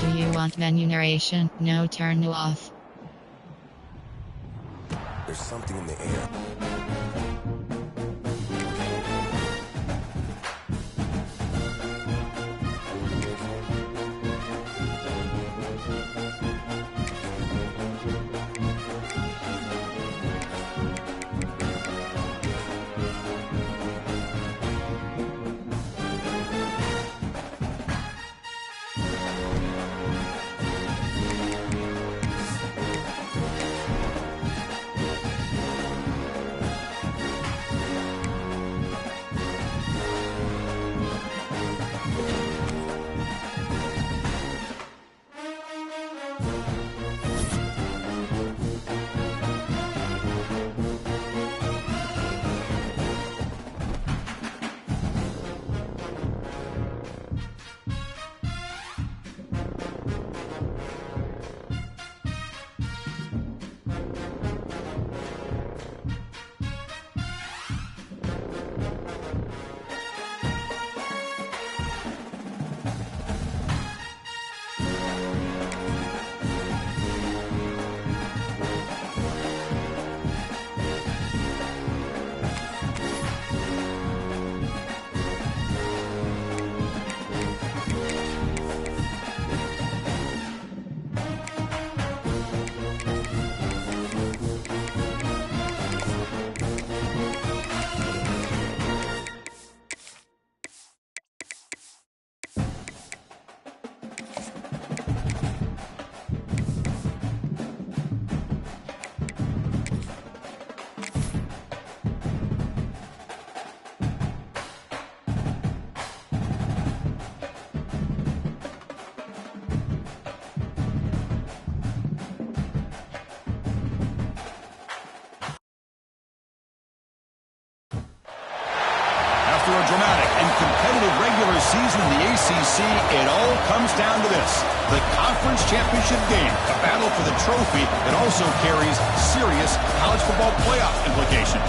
Do you want menu narration? No, turn off. There's something in the air. After a dramatic and competitive regular season in the ACC, it all comes down to this: the conference championship game, a battle for the trophy that also carries serious college football playoff implications.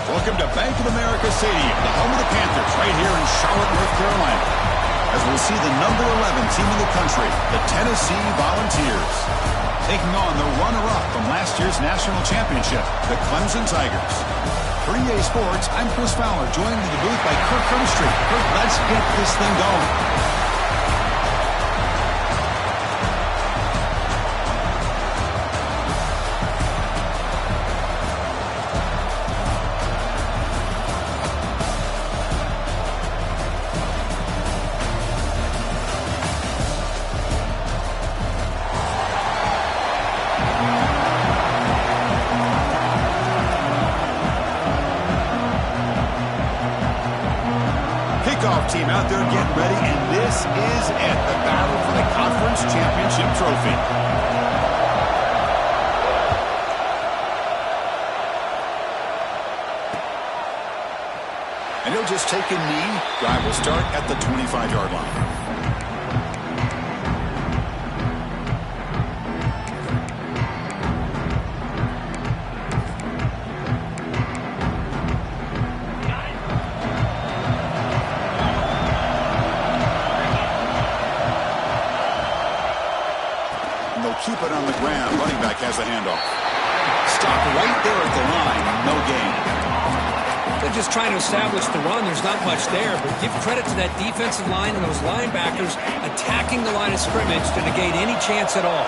Welcome to Bank of America Stadium, the home of the Panthers, right here in Charlotte, North Carolina, as we'll see the number 11 team in the country, the Tennessee Volunteers, taking on the runner-up from last year's national championship, the Clemson Tigers. For EA Sports, I'm Chris Fowler, joined in the booth by Kirk Hermstreet. Kirk, let's get this thing going. Team out there getting ready, and this is it, the battle for the conference championship trophy. And he'll just take a knee. Drive will start at the 25-yard line. Keep it on the ground. Running back has the handoff. Stop right there at the line. No gain. They're just trying to establish the run. There's not much there, but give credit to that defensive line and those linebackers attacking the line of scrimmage to negate any chance at all.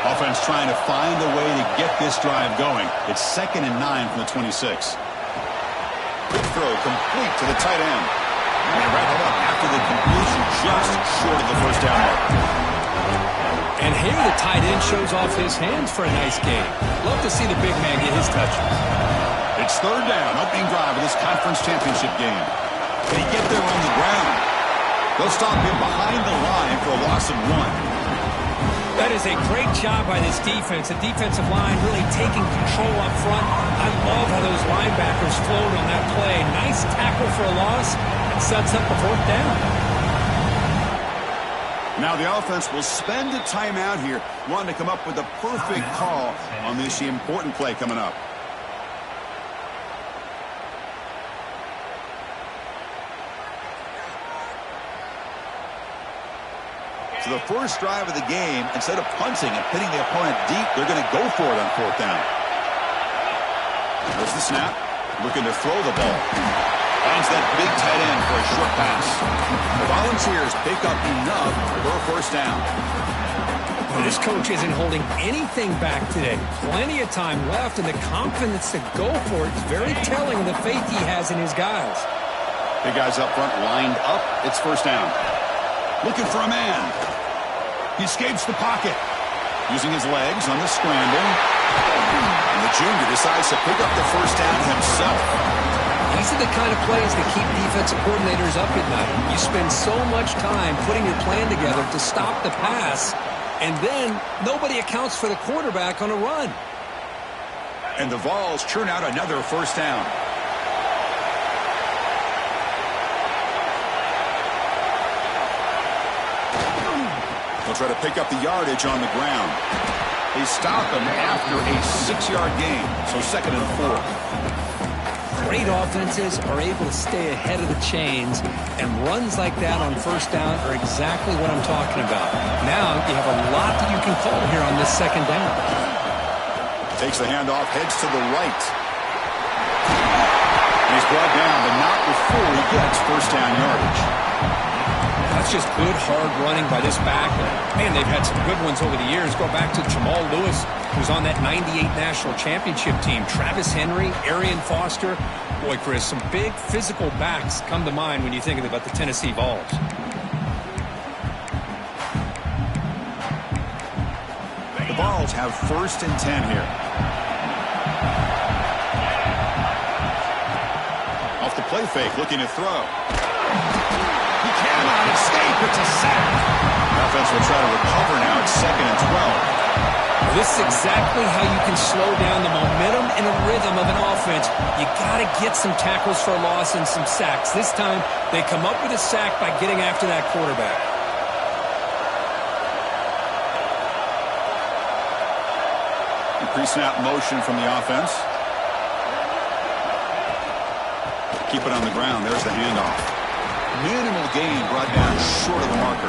Offense trying to find a way to get this drive going. It's 2nd and 9 from the 26. Quick throw complete to the tight end. And they wrap it up after the completion, just short of the first down mark. And here the tight end shows off his hands for a nice game. Love to see the big man get his touches. It's 3rd down, opening drive of this conference championship game. Can he get there on the ground? They'll stop him behind the line for a loss of 1. That is a great job by this defense. The defensive line really taking control up front. I love how those linebackers flowed on that play. Nice tackle for a loss and sets up the 4th down. Now the offense will spend a timeout here, wanting to come up with a perfect call on this important play coming up. So the first drive of the game, instead of punting and pitting the opponent deep, they're going to go for it on 4th down. There's the snap. Looking to throw the ball. Finds that big tight end for a short pass. The Volunteers pick up enough for a 1st down. Well, this coach isn't holding anything back today. Plenty of time left, and the confidence to go for it is very telling of the faith he has in his guys. Big guys up front lined up. It's 1st down. Looking for a man. He escapes the pocket. Using his legs on the scramble. And the junior decides to pick up the 1st down himself. These are the kind of plays that keep defensive coordinators up at night. You spend so much time putting your plan together to stop the pass, and then nobody accounts for the quarterback on a run. And the Vols churn out another 1st down. They'll try to pick up the yardage on the ground. They stop him after a 6-yard gain, so 2nd and 4. Great offenses are able to stay ahead of the chains, and runs like that on 1st down are exactly what I'm talking about. Now you have a lot that you can call here on this 2nd down. Takes the handoff, heads to the right. And he's brought down, but not before he gets 1st down yardage. That's just good, hard running by this back. Man, they've had some good ones over the years. Go back to Jamal Lewis, who's on that 98 National Championship team. Travis Henry, Arian Foster. Boy, Chris, some big physical backs come to mind when you think about the Tennessee Vols. The Vols have 1st and 10 here. Off the play fake, looking to throw. He cannot escape. It's a sack. The offense will try to recover now. It's 2nd and 12. Well, this is exactly how you can slow down the momentum and a rhythm of an offense. You got to get some tackles for a loss and some sacks. This time, they come up with a sack by getting after that quarterback. Pre-snap motion from the offense. Keep it on the ground. There's the handoff. Minimal gain brought down short of the marker.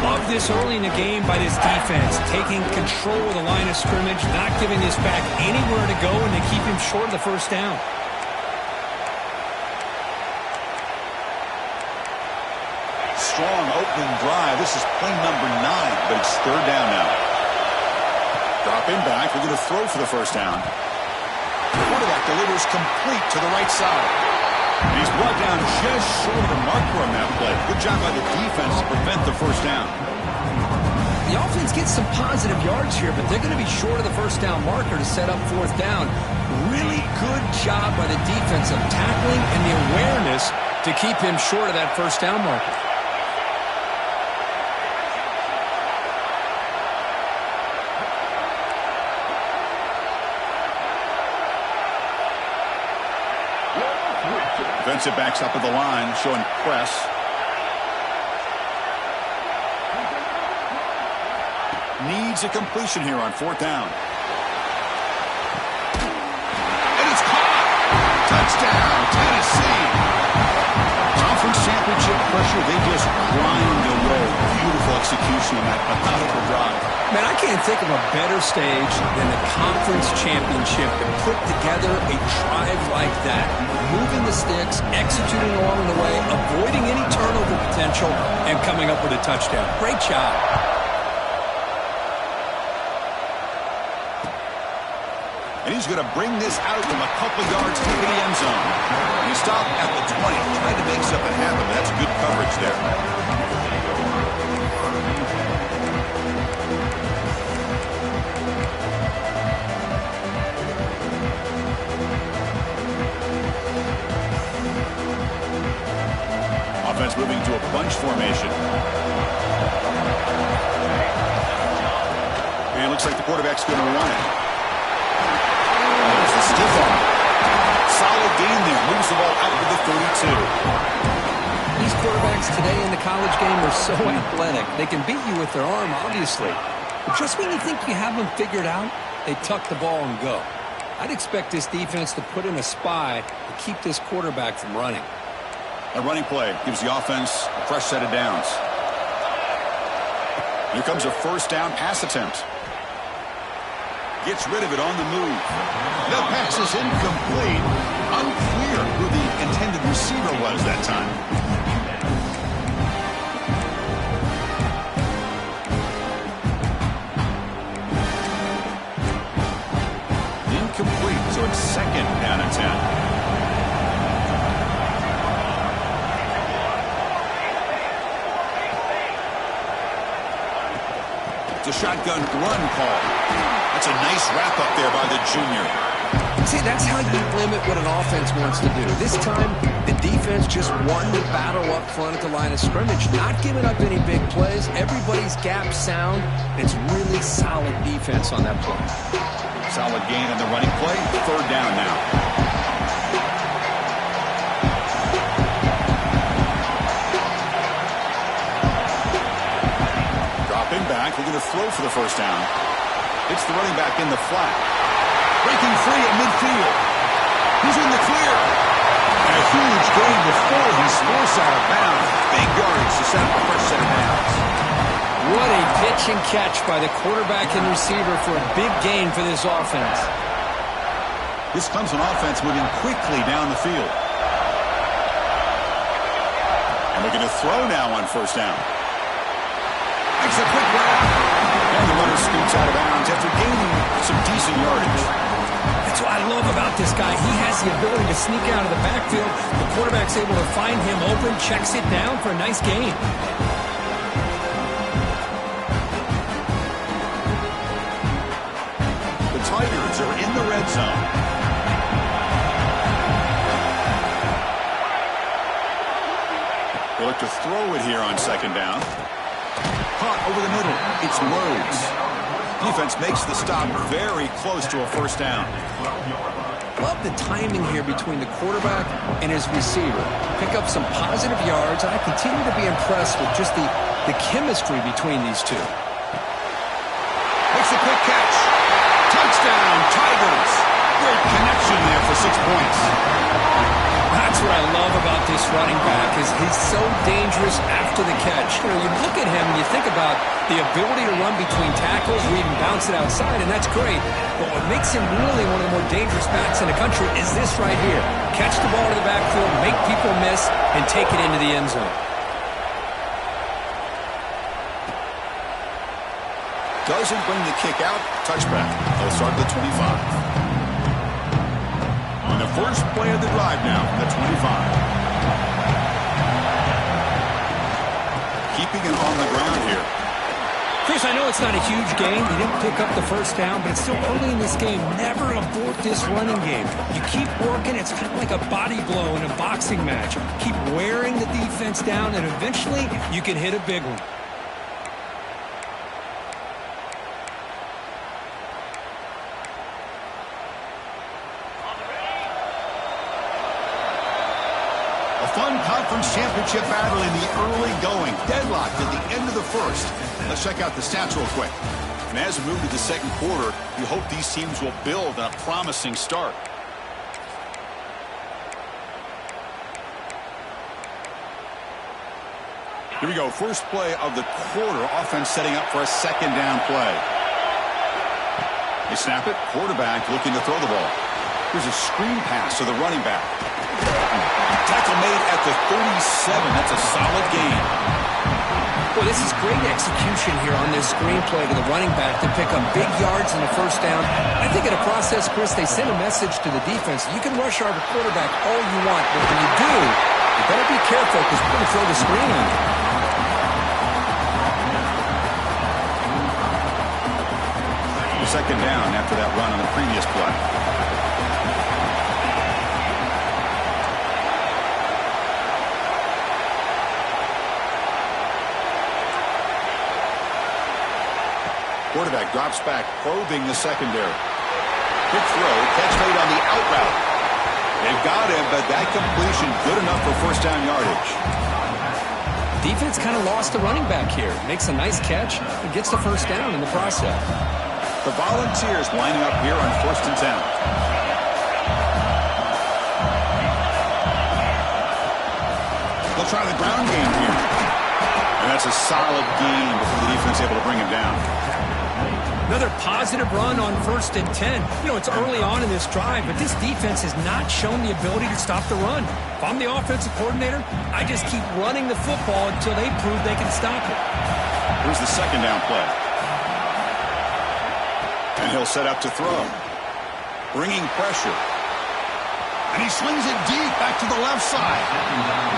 Love this early in the game by this defense. Taking control of the line of scrimmage, not giving this back anywhere to go, and to keep him short of the 1st down. Strong opening drive. This is play number 9, but it's 3rd down now. Dropping back. We're going to throw for the 1st down. The quarterback delivers complete to the right side. He's brought down just short of the marker on that play. Good job by the defense to prevent the 1st down. The offense gets some positive yards here, but they're going to be short of the 1st down marker to set up 4th down. Really good job by the defense of tackling and the awareness to keep him short of that 1st down marker. Defensive backs up at the line, showing press. Needs a completion here on 4th down. And it's caught! Touchdown, Tennessee! Conference championship pressure, they just grind away. Beautiful execution on that methodical drive. Man, I can't think of a better stage than the conference championship to put together a drive like that. Moving the sticks, executing along the way, avoiding any turnover potential, and coming up with a touchdown. Great job. And he's going to bring this out from a couple yards into the end zone. He stopped at the 20, trying to make something happen. That's good coverage there. Offense moving to a bunch formation. And it looks like the quarterback's going to run it. There's the stiff arm. Solid gain there. Moves the ball out to the 32. These quarterbacks today in the college game are so athletic. They can beat you with their arm, obviously. But just when you think you have them figured out, they tuck the ball and go. I'd expect this defense to put in a spy to keep this quarterback from running. A running play gives the offense a fresh set of downs. Here comes a first down pass attempt. Gets rid of it on the move. The pass is incomplete. Unclear who the intended receiver was that time. Incomplete, so it's second down and 10. A shotgun run call. That's a nice wrap-up there by the junior. See, that's how you limit what an offense wants to do. This time, the defense just won the battle up front at the line of scrimmage, not giving up any big plays. Everybody's gap sound. It's really solid defense on that play. Solid gain on the running play. Third down now. Back, looking to throw for the first down. It's the running back in the flat. Breaking free at midfield. He's in the clear. And a huge gain before he's forced out of bounds. Big yardage to set up the first set of downs. What a pitch and catch by the quarterback and receiver for a big gain for this offense. This comes on offense moving quickly down the field. And looking to throw now on first down. Makes a quick grab. And the runner scoots out of bounds after gaining some decent yardage. That's what I love about this guy. He has the ability to sneak out of the backfield. The quarterback's able to find him open, checks it down for a nice gain. The Tigers are in the red zone. They look to throw it here on second down. Caught over the middle. It's Rhodes. Defense makes the stop very close to a first down. Love the timing here between the quarterback and his receiver. Pick up some positive yards, and I continue to be impressed with just the chemistry between these two. Makes a quick catch. Touchdown, Tigers. Great connection there for 6 points. That's what I love about this running back is he's so dangerous after the catch. You know, you look at him and you think about the ability to run between tackles or even bounce it outside, and that's great. But what makes him really one of the more dangerous backs in the country is this right here. Catch the ball to the backfield, make people miss, and take it into the end zone. Doesn't bring the kick out. Touchback. They'll start at the 25. And the first play of the drive now from the 25. Keeping it on the ground here. Chris, I know it's not a huge gain. You didn't pick up the first down, but it's still early in this game. Never abort this running game. You keep working. It's kind of like a body blow in a boxing match. Keep wearing the defense down, and eventually you can hit a big one. Fun conference championship battle in the early going. Deadlocked at the end of the first. Let's check out the stats real quick. And as we move to the second quarter, you hope these teams will build on a promising start. Here we go. First play of the quarter. Offense setting up for a second down play. They snap it. Quarterback looking to throw the ball. Here's a screen pass to the running back. Tackle made at the 37. That's a solid gain. Well, this is great execution here on this screen play to the running back to pick up big yards in the first down. I think in a process, Chris, they send a message to the defense. You can rush our quarterback all you want, but when you do, you better be careful because we're going to throw the screen on you. Second down after that run on the previous play. Quarterback drops back, probing the secondary. Quick throw, catch made on the out route. They've got him, but that completion good enough for first down yardage. Defense kind of lost the running back here. Makes a nice catch and gets the first down in the process. The Volunteers lining up here on 1st and 10. They'll try the ground game here. And that's a solid gain before the defense able to bring him down. Another positive run on 1st and 10. You know, it's early on in this drive, but this defense has not shown the ability to stop the run. If I'm the offensive coordinator, I just keep running the football until they prove they can stop it. Here's the 2nd down play. And he'll set up to throw. Bringing pressure. And he slings it deep back to the left side.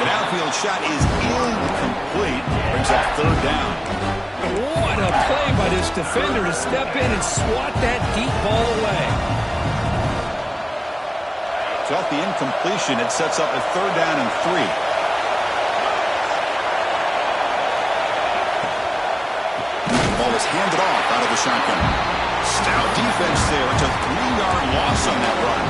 The downfield shot is incomplete. Brings up 3rd down. What a play by this defender to step in and swat that deep ball away. So off the incompletion, it sets up a 3rd down and 3. The ball is handed off out of the shotgun. Stout defense there. It's a 3-yard loss on that run.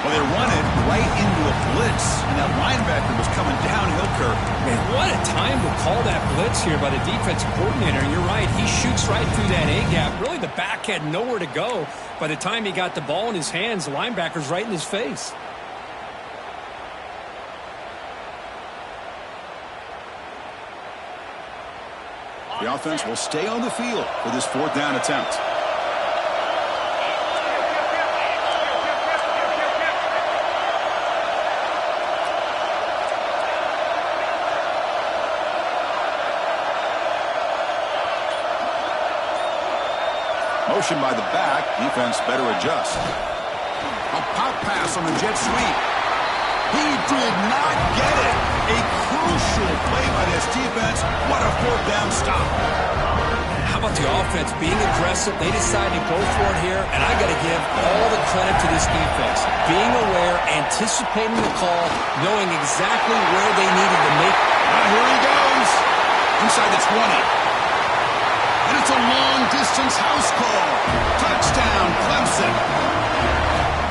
Well, they run it right into a blitz, and that linebacker was coming downhill, Kirk. Man, what a time to call that blitz here by the defensive coordinator. You're right, he shoots right through that A-gap. Really, the back had nowhere to go. By the time he got the ball in his hands, the linebacker's right in his face. The offense will stay on the field for this 4th down attempt. Motion by the back. Defense better adjust. A pop pass on the jet sweep. He did not get it. A crucial play by this defense. What a 4th down stop. How about the offense being aggressive? They decided to go for it here, and I got to give all the credit to this defense. Being aware, anticipating the call, knowing exactly where they needed to make. And here he goes. Inside the 20. And it's a long-distance house call. Touchdown, Clemson.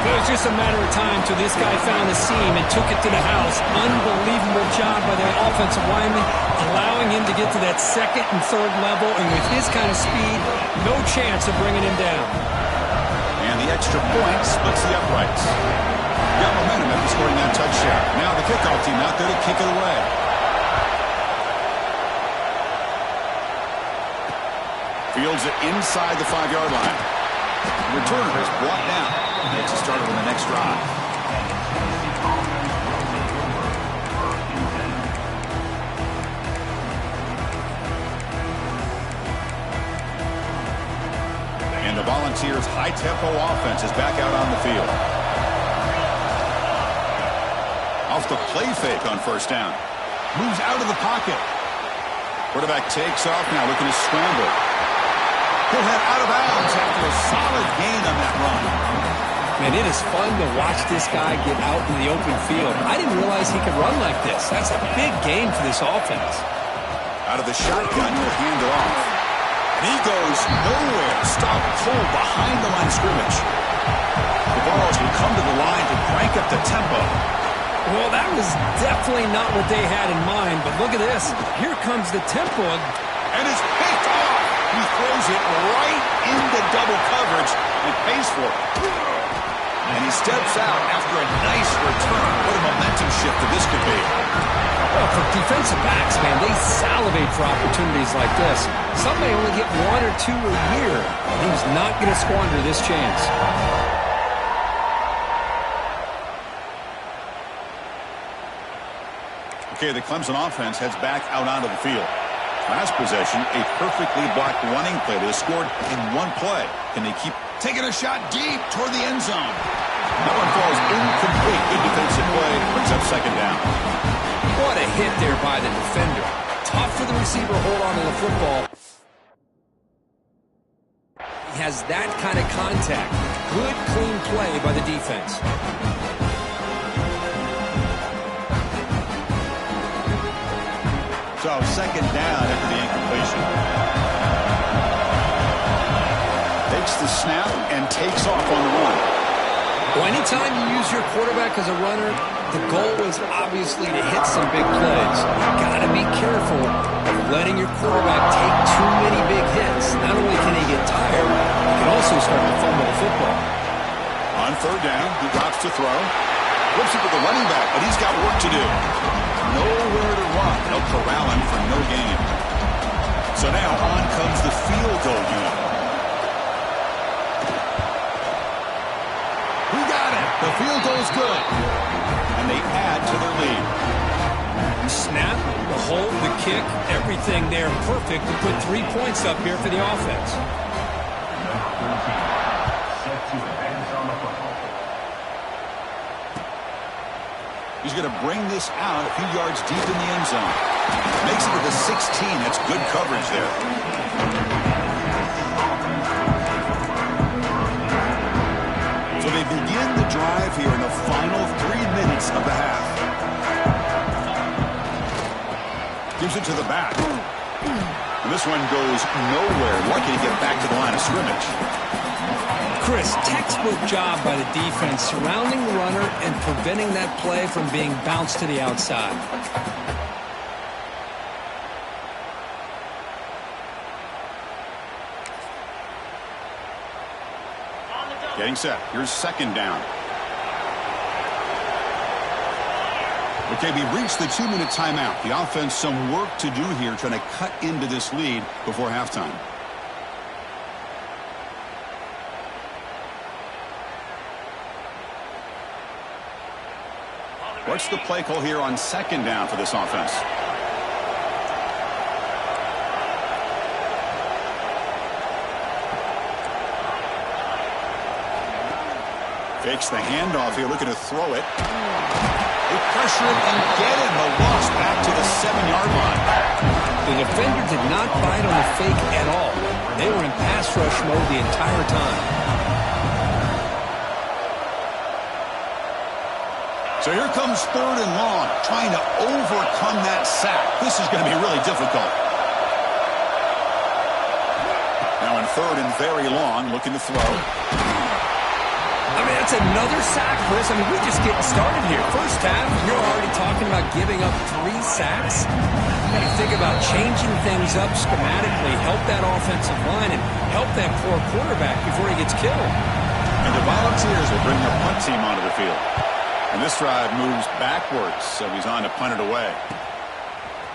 It was just a matter of time till this guy found the seam and took it to the house. Unbelievable job by the offensive lineman, allowing him to get to that 2nd and 3rd level. And with his kind of speed, no chance of bringing him down. And the extra point splits the uprights. Got momentum after scoring that touchdown. Now the kickoff team out there to kick it away. Fields it inside the 5-yard line. The returner is brought down. Makes a start on the next drive. And the Volunteers' high-tempo offense is back out on the field. Off the play fake on 1st down. Moves out of the pocket. Quarterback takes off now, looking to scramble. He'll head out of bounds after a solid gain on that run. Man, it is fun to watch this guy get out in the open field. I didn't realize he could run like this. That's a big gain for this offense. Out of the shotgun, he'll hand it off. And he goes nowhere. Stop cold behind the line of scrimmage. The Vols will come to the line to crank up the tempo. Well, that was definitely not what they had in mind, but look at this. Here comes the tempo. And it's picked off. He throws it right into double coverage and pays for it. And he steps out after a nice return. What a momentum shift this could be. Well, for defensive backs, man, they salivate for opportunities like this. Some may only get 1 or 2 a year. He's not going to squander this chance. Okay, the Clemson offense heads back out onto the field. Last possession, a perfectly blocked running play that is scored in one play. Can they keep taking a shot deep toward the end zone? That one falls incomplete. Good defensive play. Brings up 2nd down. What a hit there by the defender. Tough for the receiver to hold on to the football. He has that kind of contact. Good, clean play by the defense. So 2nd down after the incompletion. Takes the snap and takes off on the run. Well, anytime you use your quarterback as a runner, the goal is obviously to hit some big plays. You got to be careful of letting your quarterback take too many big hits. Not only can he get tired, he can also start to fumble the football. On 3rd down, he drops to throw. Flips it to the running back, but he's got work to do. nowhere to run. They'll corral him for no gain. So now on comes the field goal unit. Who got it? The field goal's good. And they add to their lead. Snap, the hold, the kick, everything there perfect to put 3 points up here for the offense. He's going to bring this out a few yards deep in the end zone. Makes it to the 16. That's good coverage there. So they begin the drive here in the final 3 minutes of the half. Gives it to the back. And this one goes nowhere. Lucky to get back to the line of scrimmage. Chris, textbook job by the defense surrounding the runner and preventing that play from being bounced to the outside. Getting set. Here's second down. Okay, we reached the 2-minute timeout. The offense some work to do here trying to cut into this lead before halftime. What's the play call here on second down for this offense? Fakes the handoff here, looking to throw it. They pressure him and get him. A loss back to the 7-yard line. The defender did not bite on the fake at all. They were in pass rush mode the entire time. So here comes third and long, trying to overcome that sack. This is going to be really difficult. Now in third and very long, looking to throw. I mean, that's another sack, Chris. I mean, we're just getting started here. First half, you're already talking about giving up 3 sacks. You got to think about changing things up schematically, help that offensive line, and help that poor quarterback before he gets killed. And the Volunteers will bring their punt team onto the field. And this drive moves backwards, so he's on to punt it away.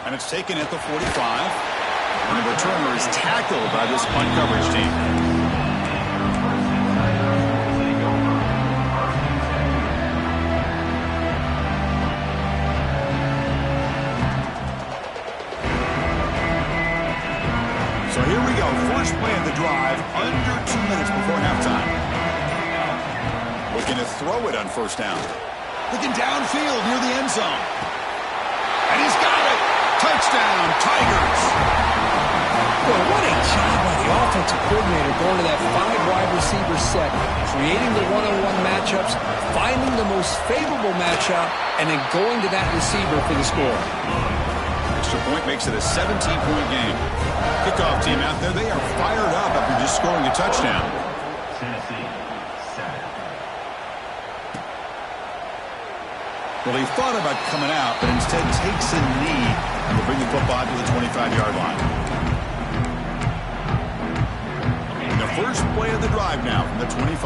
And it's taken at the 45. And the returner is tackled by this punt coverage team. So here we go. First play of the drive, under 2 minutes before halftime. Looking to throw it on first down. Looking downfield near the end zone. And he's got it. Touchdown, Tigers. Well, what a job by the offensive coordinator going to that 5-wide receiver set, creating the one-on-one matchups, finding the most favorable matchup, and then going to that receiver for the score. Extra point makes it a 17-point game. Kickoff team out there, they are fired up after just scoring a touchdown. Well, he thought about coming out, but instead takes a knee to bring the football to the 25-yard line. And the first play of the drive now from the 25.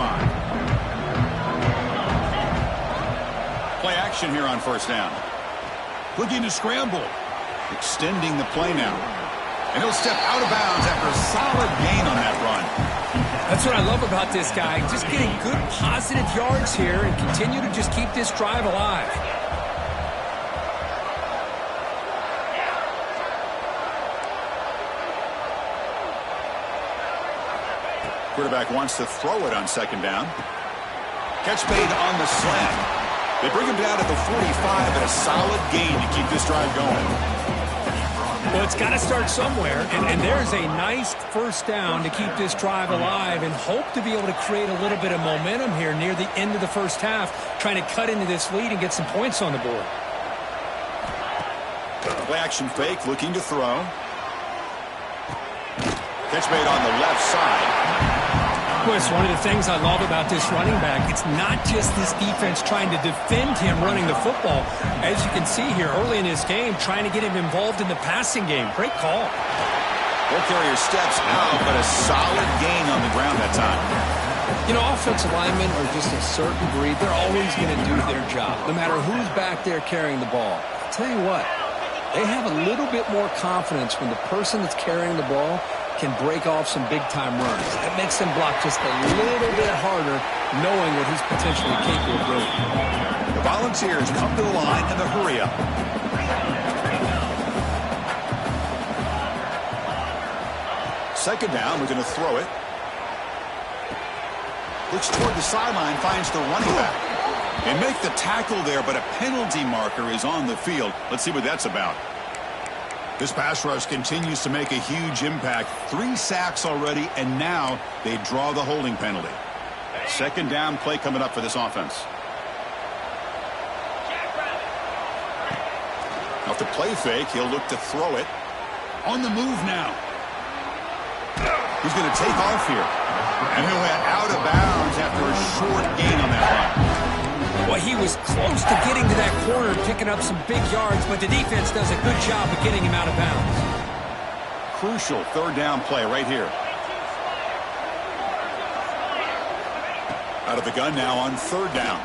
Play action here on first down. Looking to scramble. Extending the play now. And he'll step out of bounds after a solid gain on that run. That's what I love about this guy. Just getting good positive yards here and continue to just keep this drive alive. Quarterback wants to throw it on second down. Catch made on the slant. They bring him down at the 45 and a solid gain to keep this drive going. Well, it's got to start somewhere, and there's a nice first down to keep this drive alive and hope to be able to create a little bit of momentum here near the end of the first half, trying to cut into this lead and get some points on the board. Play action fake, looking to throw. Catch made on the left side. Well, it's one of the things I love about this running back. It's not just this defense trying to defend him running the football. As you can see here early in his game, trying to get him involved in the passing game. Great call. Ball carrier steps out, but a solid gain on the ground that time. You know, offensive linemen are just a certain breed. They're always going to do their job, no matter who's back there carrying the ball. Tell you what, they have a little bit more confidence when the person that's carrying the ball can break off some big-time runs. That makes them block just a little bit harder, knowing what he's potentially capable of doing. The Volunteers come to the line in the hurry-up. Second down, we're going to throw it. Looks toward the sideline, finds the running back. They make the tackle there, but a penalty marker is on the field. Let's see what that's about. This pass rush continues to make a huge impact. 3 sacks already, and now they draw the holding penalty. Second down play coming up for this offense. Off the play fake, he'll look to throw it. On the move now. He's going to take off here. And he'll head out of bounds after a short gain on that line. Well, he was close to getting to that corner, picking up some big yards, but the defense does a good job of getting him out of bounds. Crucial third down play right here. Out of the gun now on third down.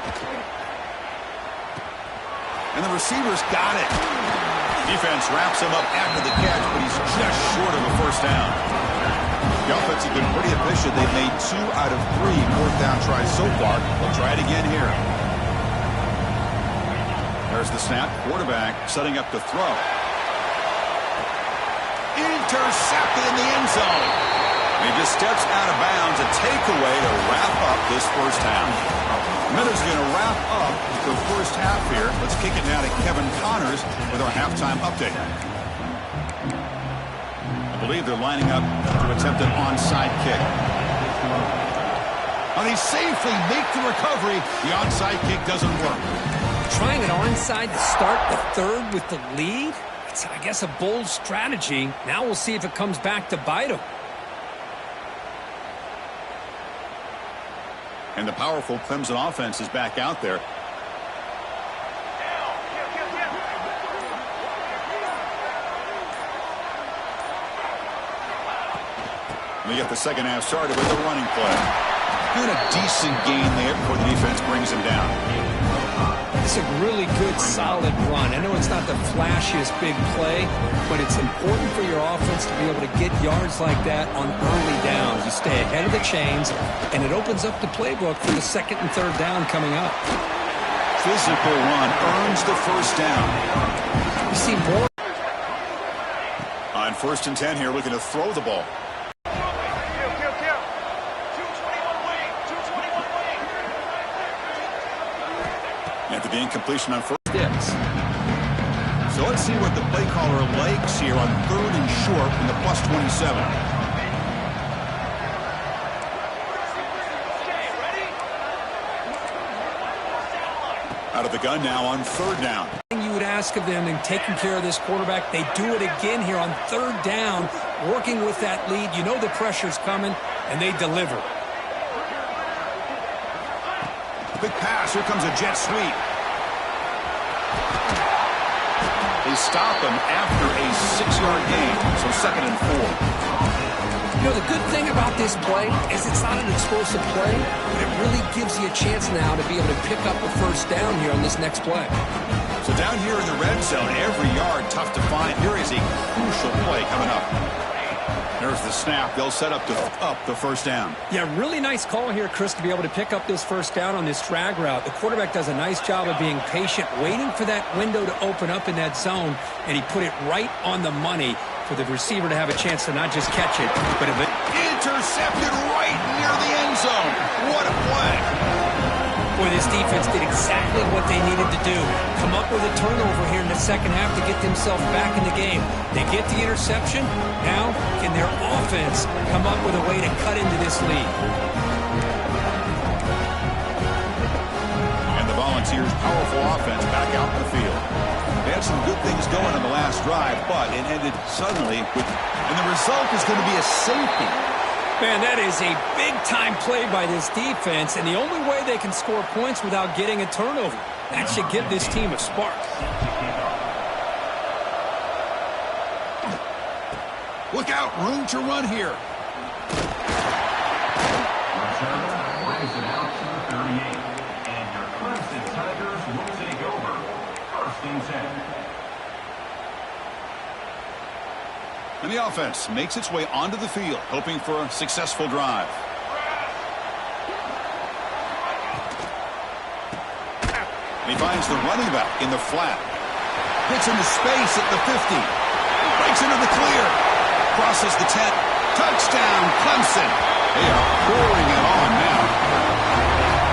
And the receiver's got it. Defense wraps him up after the catch, but he's just short of a first down. The offense has been pretty efficient. They've made 2 out of 3 fourth down tries so far. They'll try it again here. There's the snap. Quarterback setting up to throw. Intercepted in the end zone. He just steps out of bounds. A takeaway to wrap up this first half. Minutes going to wrap up the first half here. Let's kick it now to Kevin Connors with our halftime update. I believe they're lining up to attempt an onside kick. And they safely make the recovery. The onside kick doesn't work. Trying an onside to start the third with the lead? It's, I guess, a bold strategy. Now we'll see if it comes back to bite him. And the powerful Clemson offense is back out there. We get the second half started with the running play. And a decent gain there before the defense brings him down. It's a really good, solid run. I know it's not the flashiest big play, but it's important for your offense to be able to get yards like that on early downs. You stay ahead of the chains, and it opens up the playbook for the second and third down coming up. Physical run earns the first down. You see more. On first and 10 here, looking to throw the ball. After the incompletion on first. So let's see what the play caller likes here on third and short from the +27. Out of the gun now on third down. You would ask of them in taking care of this quarterback. They do it again here on third down, working with that lead. You know the pressure's coming, and they deliver. Big pass. Here comes a jet sweep. They stop him after a 6-yard gain, so second and 4. You know, the good thing about this play is it's not an explosive play, but it really gives you a chance now to be able to pick up a first down here on this next play. So down here in the red zone, every yard tough to find. Here is a crucial play coming up. There's the snap. They'll set up the first down. Yeah, really nice call here, Chris, to be able to pick up this first down on this drag route. The quarterback does a nice job of being patient, waiting for that window to open up in that zone, and he put it right on the money for the receiver to have a chance to not just catch it, but intercepted right near the end zone. What a play. Boy, this defense did exactly what they needed to do. Come up with a turnover here in the second half to get themselves back in the game. They get the interception. Now, can their offense come up with a way to cut into this lead? And the Volunteers' powerful offense back out in the field. They had some good things going on the last drive, but it ended suddenly with, and the result is going to be a safety. Man, that is a big-time play by this defense, and the only way they can score points without getting a turnover. That should give this team a spark. Look out, room to run here. Brings it out to the 38, and your Clemson Tigers will take over. First and 10. And the offense makes its way onto the field, hoping for a successful drive. And he finds the running back in the flat. Gets into space at the 50. Breaks into the clear. Crosses the 10. Touchdown, Clemson. They are pouring it on now.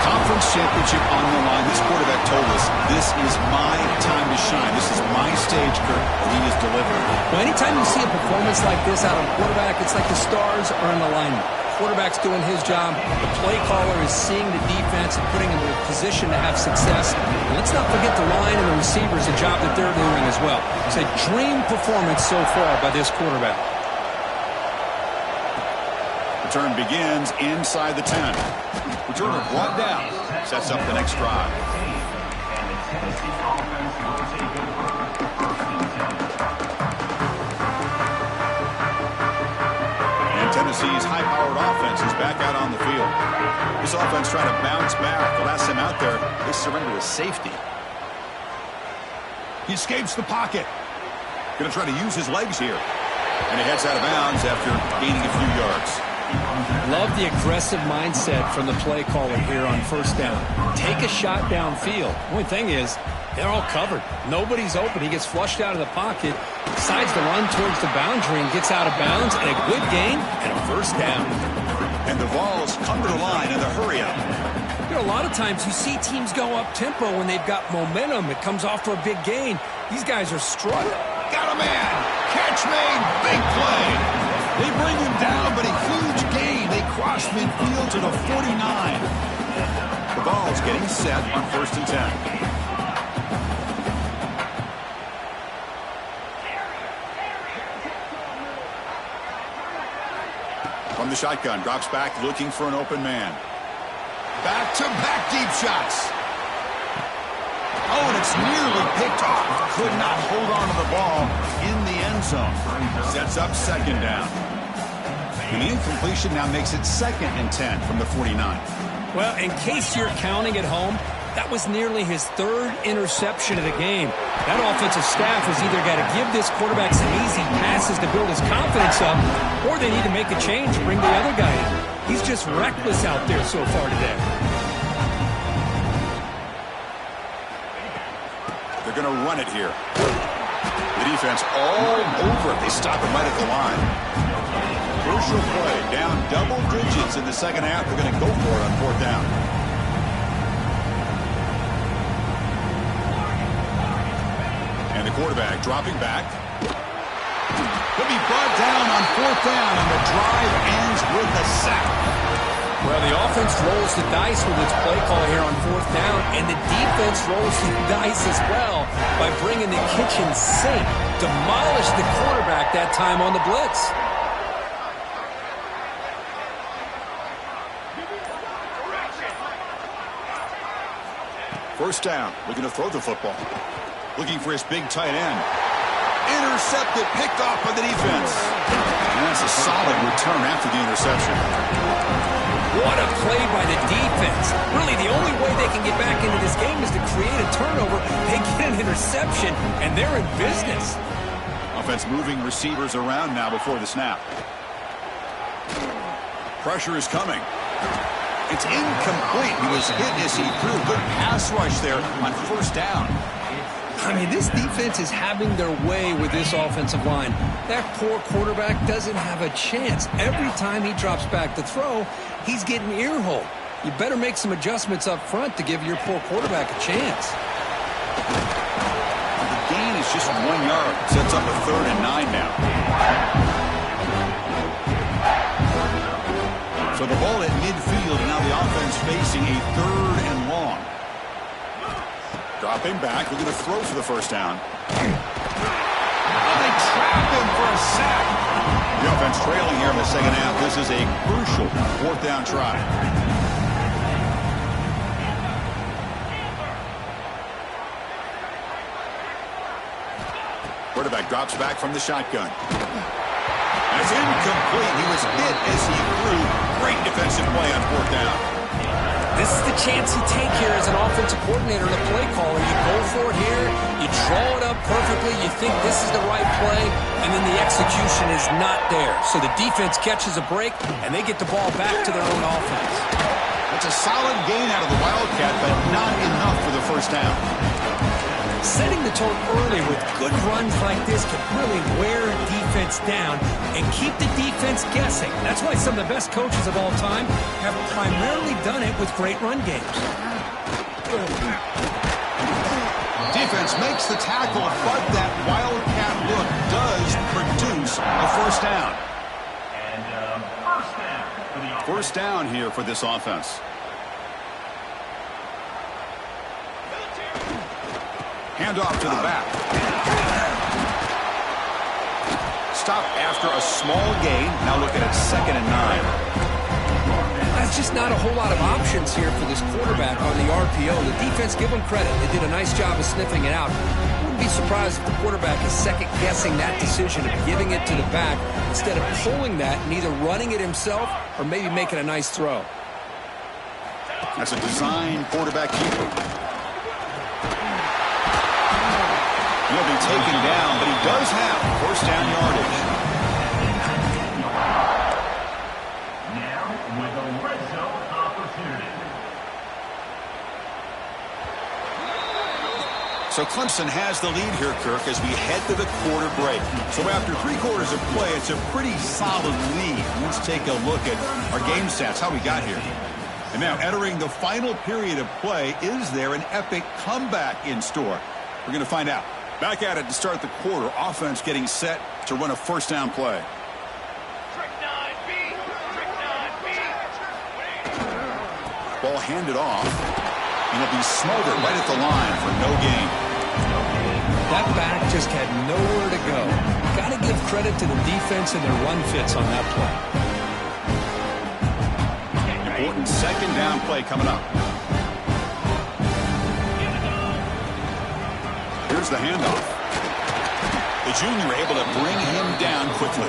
Conference championship on the line. This quarterback told us, this is my time to shine. This is my stage, Kurt, and he is delivering. Well, anytime you see a performance like this out of a quarterback, it's like the stars are in alignment. Quarterback's doing his job. The play caller is seeing the defense and putting him in a position to have success. And let's not forget the line and the receivers, the job that they're doing as well. It's a dream performance so far by this quarterback. Return begins inside the 10. Returner brought down. Sets up the next drive. And the Tennessee offense will take over first and 10. And Tennessee's high-powered offense is back out on the field. This offense trying to bounce back. The last time out there, they surrendered a safety. He escapes the pocket. Going to try to use his legs here. And he heads out of bounds after gaining a few yards. Love the aggressive mindset from the play caller here on first down. Take a shot downfield. Only thing is, they're all covered. Nobody's open. He gets flushed out of the pocket, decides to run towards the boundary and gets out of bounds, and a good gain and a first down. And the Vols come to the line in the hurry-up. You know, a lot of times you see teams go up-tempo when they've got momentum. It comes off for a big gain. These guys are struggling. Got a man. Catch made. Big play. They bring him down, but a huge gain. They cross midfield to the 49. The Vols getting set on first and 10. From the shotgun, drops back looking for an open man. Back-to-back deep shots. Oh, and it's nearly picked off. Could not hold on to the ball in the end zone. Sets up second down. And the incompletion now makes it second and 10 from the 49. Well, in case you're counting at home, that was nearly his third interception of the game. That offensive staff has either got to give this quarterback some easy passes to build his confidence up, or they need to make a change and bring the other guy in. He's just reckless out there so far today. They're going to run it here. The defense all over it. They stop it right at the line. Crucial play. Down double digits in the second half. They're going to go for it on fourth down. And the quarterback dropping back. He'll be brought down on fourth down, and the drive ends with a sack. Well, the offense rolls the dice with its play call here on fourth down, and the defense rolls the dice as well by bringing the kitchen sink. Demolished the quarterback that time on the blitz. First down, looking to throw the football. Looking for his big tight end. Intercepted, picked off by the defense. And that's a solid return after the interception. What a play by the defense. Really, the only way they can get back into this game is to create a turnover. They get an interception, and they're in business. Offense moving receivers around now before the snap. Pressure is coming. It's incomplete. He was hit as he threw a good pass rush there on first down. I mean, this defense is having their way with this offensive line. That poor quarterback doesn't have a chance. Every time he drops back to throw, he's getting earholed. You better make some adjustments up front to give your poor quarterback a chance. The gain is just 1 yard. Sets up a 3rd and 9 now. So the ball at midfield, and now the offense facing a 3rd and long. Dropping back, looking to throw for the first down. Oh, they trap him for a sack. The offense trailing here in the second half. This is a crucial fourth down try. Quarterback drops back from the shotgun. That's incomplete. He was hit as he threw. Great defensive play on fourth down. This is the chance you take here as an offensive coordinator and a play caller. You go for it here, you draw it up perfectly, you think this is the right play, and then the execution is not there. So the defense catches a break, and they get the ball back to their own offense. It's a solid gain out of the Wildcat, but not enough for the first down. Setting the tone early with good runs like this can really wear a defense down and keep the defense guessing. That's why some of the best coaches of all time have primarily done it with great run games. Defense makes the tackle, but that Wildcat look does produce a first down. And first down for the offense. First down here for this offense. Handoff to the back. Stop after a small gain. Now look at it, 2nd and 9. That's just not a whole lot of options here for this quarterback on the RPO. The defense, give them credit. They did a nice job of sniffing it out. Wouldn't be surprised if the quarterback is second-guessing that decision of giving it to the back instead of pulling that and either running it himself or maybe making a nice throw. That's a design quarterback keeper. He'll be taken down, but he does have first down yardage. Now with a red zone opportunity. So Clemson has the lead here, Kirk, as we head to the quarter break. So after 3 quarters of play, it's a pretty solid lead. Let's take a look at our game stats, how we got here. And now entering the final period of play, is there an epic comeback in store? We're going to find out. Back at it to start the quarter. Offense getting set to run a first down play. Ball handed off. And it'll be smothered right at the line for no gain. That back just had nowhere to go. Got to give credit to the defense and their run fits on that play. Important 2nd down play coming up. Here's the handoff. The junior able to bring him down quickly.